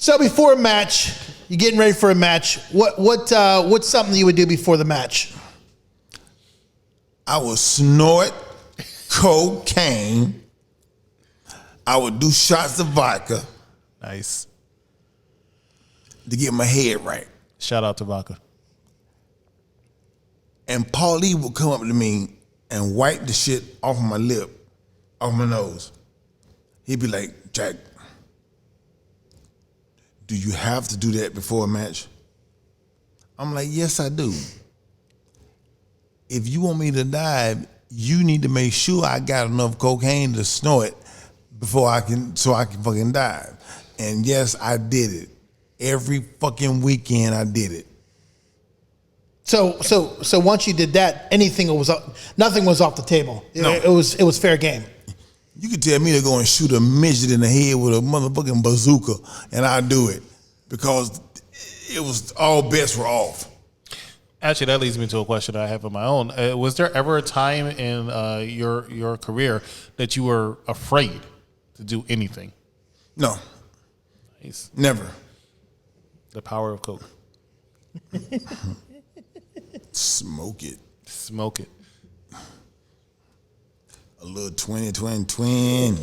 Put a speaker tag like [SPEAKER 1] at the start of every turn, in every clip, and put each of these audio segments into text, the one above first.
[SPEAKER 1] So before a match, you're getting ready for a match. What's something you would do before the match?
[SPEAKER 2] I would snort cocaine. I would do shots of vodka
[SPEAKER 3] Nice.
[SPEAKER 2] to get my head right.
[SPEAKER 3] Shout out to Vodka.
[SPEAKER 2] And Paulie would come up to me and wipe the shit off of my lip, off my nose. He'd be like, Jack, do you have to do that before a match? I'm like, yes, I do. If you want me to die, you need to make sure I got enough cocaine to snort so I can fucking die. And yes, I did it. Every fucking weekend I did it.
[SPEAKER 1] So once you did that, nothing was off the table.
[SPEAKER 2] No.
[SPEAKER 1] It was fair game.
[SPEAKER 2] You could tell me to go and shoot a midget in the head with a motherfucking bazooka, and I'd do it because it was all bets were off.
[SPEAKER 3] Actually, that leads me to a question I have of my own. Was there ever a time in your career that you were afraid to do anything?
[SPEAKER 2] No,
[SPEAKER 3] Nice.
[SPEAKER 2] never.
[SPEAKER 3] The power of coke.
[SPEAKER 2] Smoke it.
[SPEAKER 3] Smoke it.
[SPEAKER 2] A little 20, nigga.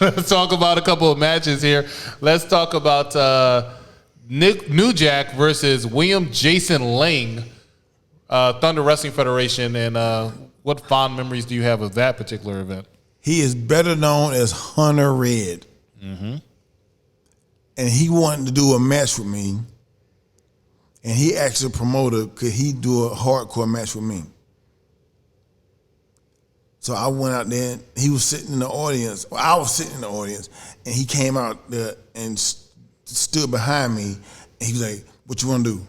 [SPEAKER 3] Let's talk about a couple of matches here. Let's talk about New Jack versus William Jason Lang, Thunder Wrestling Federation, and what fond memories do you have of that particular event?
[SPEAKER 2] He is better known as Hunter Red.
[SPEAKER 3] Mm-hmm.
[SPEAKER 2] And he wanted to do a match with me. And he asked the promoter, could he do a hardcore match with me? So I went out there, and he was sitting in the audience. Well, I was sitting in the audience, and he came out there and stood behind me, and he was like, what you want to do?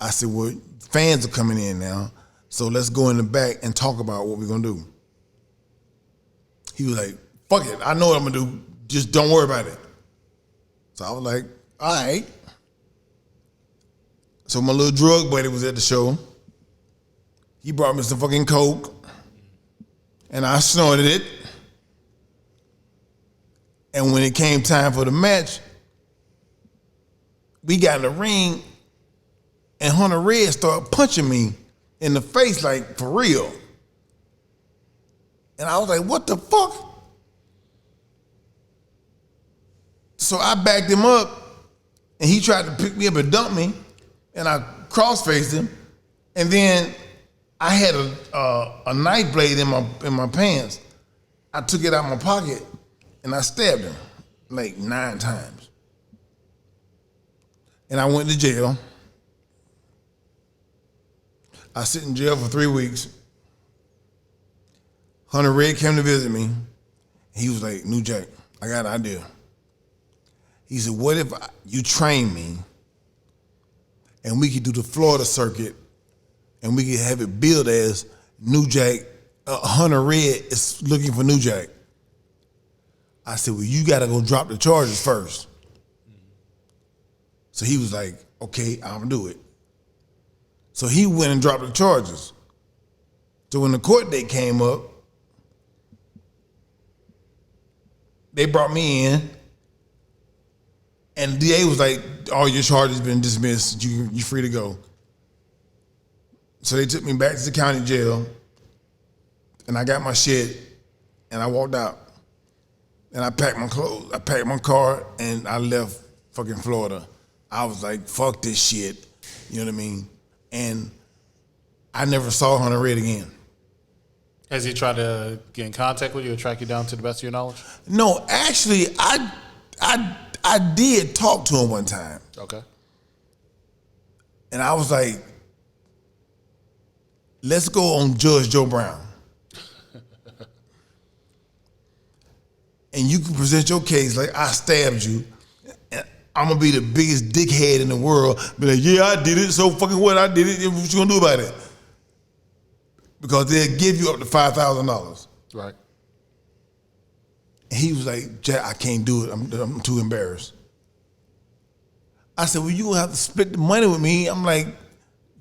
[SPEAKER 2] I said, well, fans are coming in now, so let's go in the back and talk about what we're going to do. He was like, fuck it, I know what I'm going to do, just don't worry about it. So I was like, all right. So my little drug buddy was at the show. He brought me some fucking coke, and I snorted it. And when it came time for the match, we got in the ring, and Hunter Red started punching me in the face, like, for real. And I was like, what the fuck? So I backed him up, and he tried to pick me up and dump me, and I cross-faced him, and then I had a knife blade in my pants. I took it out of my pocket, and I stabbed him like 9 times. And I went to jail. I sit in jail for 3 weeks. Hunter Red came to visit me. He was like, New Jack, I got an idea. He said, what if you train me and we could do the Florida circuit and we could have it billed as New Jack, Hunter Red is looking for New Jack. I said, well, you got to go drop the charges first. So he was like, okay, I'm going to do it. So he went and dropped the charges. So when the court date came up, they brought me in, and the DA was like, all your charges been dismissed, you're free to go. So they took me back to the county jail, and I got my shit, and I walked out. And I packed my clothes, I packed my car, and I left fucking Florida. I was like, fuck this shit, you know what I mean? And I never saw Hunter Red again.
[SPEAKER 3] Has he tried to get in contact with you or track you down to the best of your knowledge?
[SPEAKER 2] No, actually, I did talk to him one time.
[SPEAKER 3] Okay.
[SPEAKER 2] And I was like, let's go on Judge Joe Brown. And you can present your case like I stabbed you. And I'm gonna be the biggest dickhead in the world. Be like, yeah, I did it, so fucking what, I did it, what you gonna do about it? Because they'll give you up to $5,000.
[SPEAKER 3] Right.
[SPEAKER 2] And he was like, Jack, I can't do it, I'm too embarrassed. I said, well, you gonna have to split the money with me. I'm like,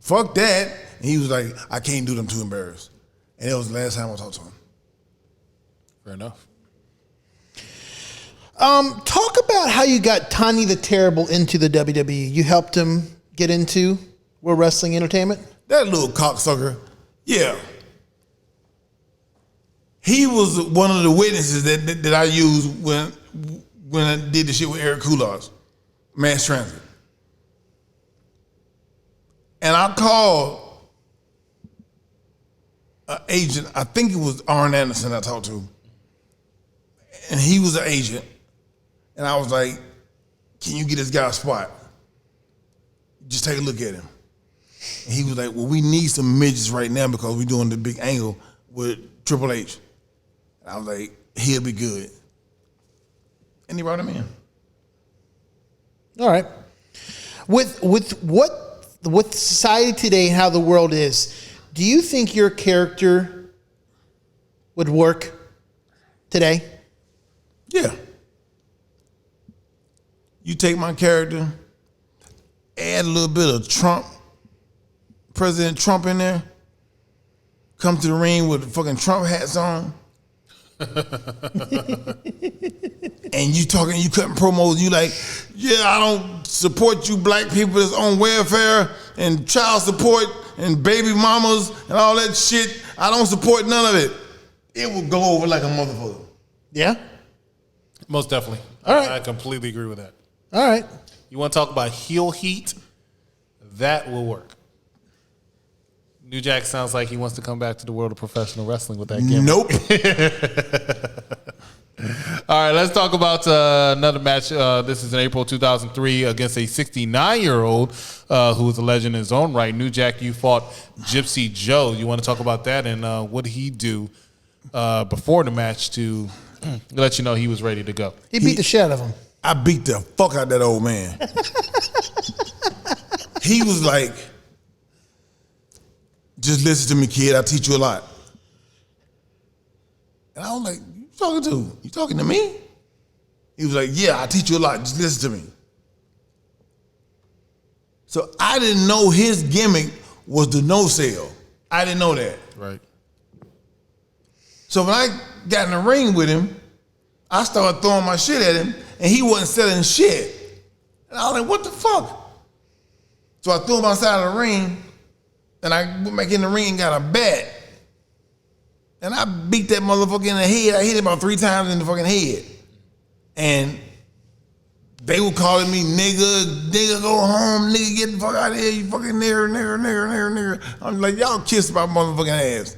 [SPEAKER 2] fuck that. And he was like, I can't do it, I'm too embarrassed. And that was the last time I talked to him.
[SPEAKER 3] Fair enough.
[SPEAKER 1] Talk about how you got Tiny the Terrible into the WWE. You helped him get into World Wrestling Entertainment?
[SPEAKER 2] That little cocksucker. Yeah. He was one of the witnesses that I used when I did the shit with Eric Coulars, Mass Transit. And I called an agent, I think it was Arn Anderson I talked to. And he was an agent. And I was like, can you get this guy a spot? Just take a look at him. And he was like, well, we need some midgets right now because we're doing the big angle with Triple H. And I was like, he'll be good. And he brought him in.
[SPEAKER 1] All right. With society today and how the world is, do you think your character would work today?
[SPEAKER 2] Yeah. You take my character, add a little bit of Trump, President Trump in there, come to the ring with the fucking Trump hats on. And you talking, you cutting promos, you like, yeah, I don't support you black people that's on welfare and child support and baby mamas and all that shit. I don't support none of it. It will go over like a motherfucker.
[SPEAKER 1] Yeah?
[SPEAKER 3] Most definitely.
[SPEAKER 1] All right.
[SPEAKER 3] I completely agree with that.
[SPEAKER 1] All right.
[SPEAKER 3] You want to talk about heel heat? That will work. New Jack sounds like he wants to come back to the world of professional wrestling with that gimmick.
[SPEAKER 2] Nope.
[SPEAKER 3] All right, let's talk about another match. This is in April 2003 against a 69-year-old who is a legend in his own right. New Jack, you fought Gypsy Joe. You want to talk about that and what did he do before the match to let you know he was ready to go?
[SPEAKER 1] He beat the shit out of him.
[SPEAKER 2] I beat the fuck out that old man. He was like, just listen to me, kid. I'll teach you a lot. And I was like, you talking to? You talking to me? He was like, yeah, I'll teach you a lot. Just listen to me. So I didn't know his gimmick was the no sell. I didn't know that.
[SPEAKER 3] Right.
[SPEAKER 2] So when I got in the ring with him, I started throwing my shit at him, and he wasn't selling shit. And I was like, what the fuck? So I threw him outside of the ring, and I went back in the ring and got a bat. And I beat that motherfucker in the head. I hit him about 3 times in the fucking head. And they were calling me nigga, go home, nigga, get the fuck out of here, you fucking nigger. I'm like, y'all kiss my motherfucking ass.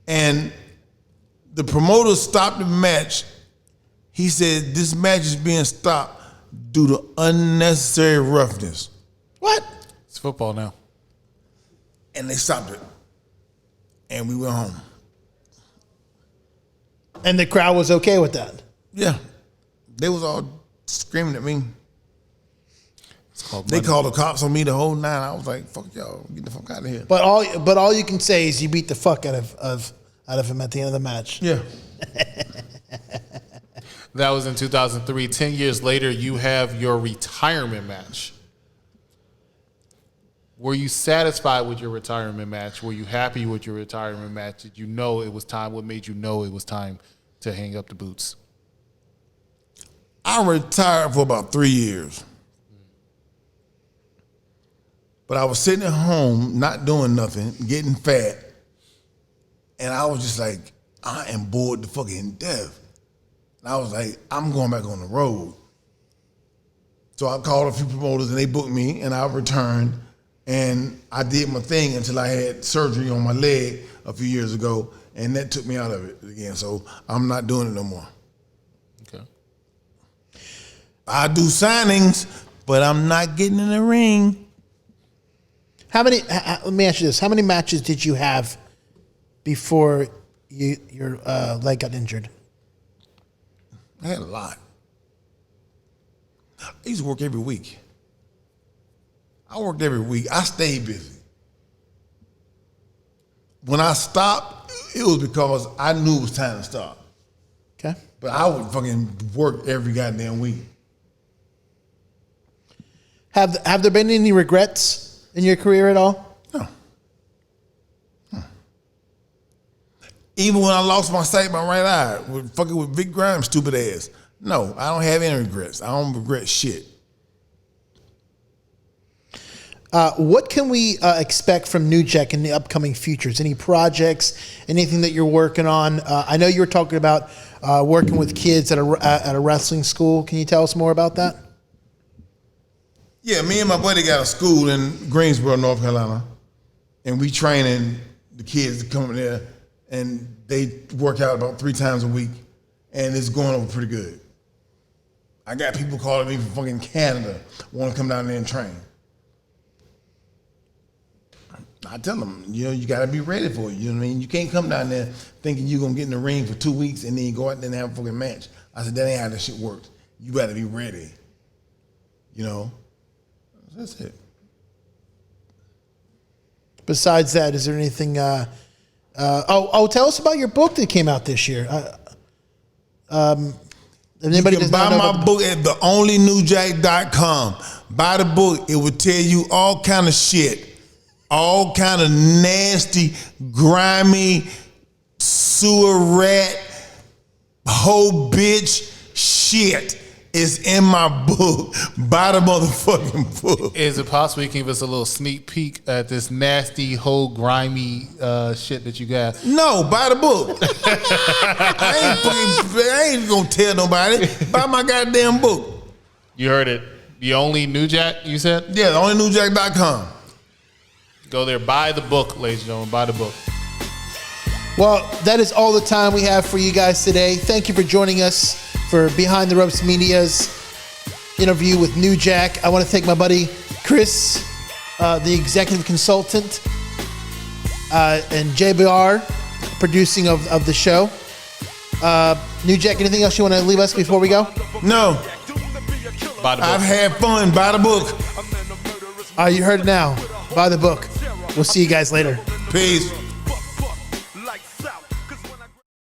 [SPEAKER 2] And the promoter stopped the match. He said, this match is being stopped due to unnecessary roughness. What?
[SPEAKER 3] It's football now.
[SPEAKER 2] And they stopped it. And we went home.
[SPEAKER 1] And the crowd was okay with that.
[SPEAKER 2] Yeah. They was all screaming at me.
[SPEAKER 3] It's
[SPEAKER 2] They called the cops on me the whole night. I was like, fuck y'all, get the fuck out of here.
[SPEAKER 1] But all you can say is you beat the fuck out of him at the end of the match.
[SPEAKER 2] Yeah.
[SPEAKER 3] That was in 2003. 10 years later, you have your retirement match. Were you satisfied with your retirement match? Were you happy with your retirement match? Did you know it was time? What made you know it was time to hang up the boots?
[SPEAKER 2] I retired for about 3 years. But I was sitting at home, not doing nothing, getting fat. And I was just like, I am bored to fucking death. And I was like, I'm going back on the road. So I called a few promoters and they booked me and I returned and I did my thing until I had surgery on my leg a few years ago and that took me out of it again. So I'm not doing it no more.
[SPEAKER 3] Okay.
[SPEAKER 2] I do signings, but I'm not getting in the ring.
[SPEAKER 1] Let me ask you this. How many matches did you have before your leg got injured?
[SPEAKER 2] I had a lot. I used to work every week. I worked every week. I stayed busy. When I stopped, it was because I knew it was time to stop.
[SPEAKER 1] Okay.
[SPEAKER 2] But I would fucking work every goddamn week.
[SPEAKER 1] Have there been any regrets in your career at all?
[SPEAKER 2] No. Even when I lost my sight, my right eye, with fucking with Vic Grimes' stupid ass, No, I don't have any regrets. I don't regret shit.
[SPEAKER 1] What can we expect from New Jack in the upcoming futures? Any projects, anything that you're working on? I know you were talking about working with kids at a wrestling school. Can you tell us more about that?
[SPEAKER 2] Yeah, me and my buddy got a school in Greensboro, North Carolina, and we training the kids to come there, and they work out about 3 times a week, and it's going over pretty good. I got people calling me from fucking Canada, want to come down there and train. I tell them, you got to be ready for it. You know what I mean? You can't come down there thinking you're going to get in the ring for 2 weeks and then you go out there and have a fucking match. I said, that ain't how this shit works. You got to be ready. That's it. Besides
[SPEAKER 1] that, is there anything? Tell us about your book that came out this year.
[SPEAKER 2] Anybody you can buy my book at theonlynewjack.com. Buy the book. It will tell you all kind of shit. All kind of nasty, grimy, sewer rat, hoe bitch shit is in my book. Buy the motherfucking book.
[SPEAKER 3] Is it possible you can give us a little sneak peek at this nasty, hoe, grimy shit that you got?
[SPEAKER 2] No, buy the book. I ain't gonna tell nobody. Buy my goddamn book.
[SPEAKER 3] You heard it. The Only New Jack, you said?
[SPEAKER 2] Yeah, theonlynewjack.com.
[SPEAKER 3] Go there, buy the book, ladies and gentlemen, buy the book.
[SPEAKER 1] Well, that is all the time we have for you guys today. Thank you for joining us for Behind the Ropes Media's interview with New Jack. I want to thank my buddy Chris, the executive consultant, and JBR, producing of the show. New Jack, anything else you want to leave us before we go?
[SPEAKER 2] No.
[SPEAKER 3] Buy the book.
[SPEAKER 2] I've had fun. Buy the book.
[SPEAKER 1] You heard it now. Buy the book. We'll see you guys later.
[SPEAKER 2] Peace.